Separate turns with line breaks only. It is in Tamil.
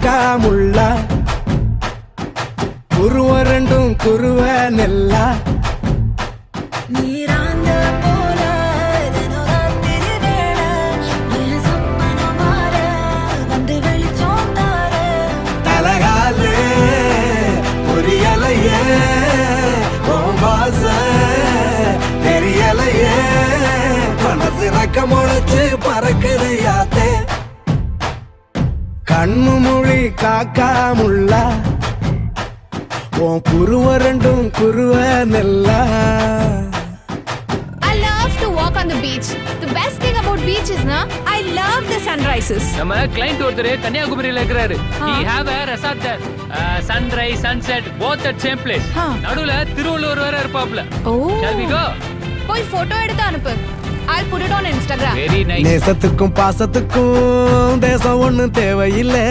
காக்கா முள்ளா குருவ ரெண்டும் குருவ நெல்லா
நீராந்த போல தினராத்திரி வேளை என் சொப்பனம் மாற வந்து வெளிச்சம் தார
தலகாலே பொரியலையே ஓம்பாச தெரியலையே மனசு ரக்க முளைச்சு பறக்குது யாத்தே கண்ணு மொழி காக்கா முள்ளா உன் குருவ ரெண்டும் குருவ நெல்லா.
I love to walk on the beach. The best thing about beach is I love the sunrises.
நம்ம கிளையண்ட் ஒருத்தர் கன்னியாகுமரியில இருக்கிறாரு. He have a resort there. Sunrise, sunset, both at same place. நடுவுல திருவள்ளுவர் வேற இருப்பாப்ல. Shall we go?
போய் போட்டோ எடுத்து அனுப்பு. I'll put it on Instagram.
Very nice.
நேசத்துக்கும் பாசத்துக்கும் தேசம் ஒண்ணும் தேவையில்லை.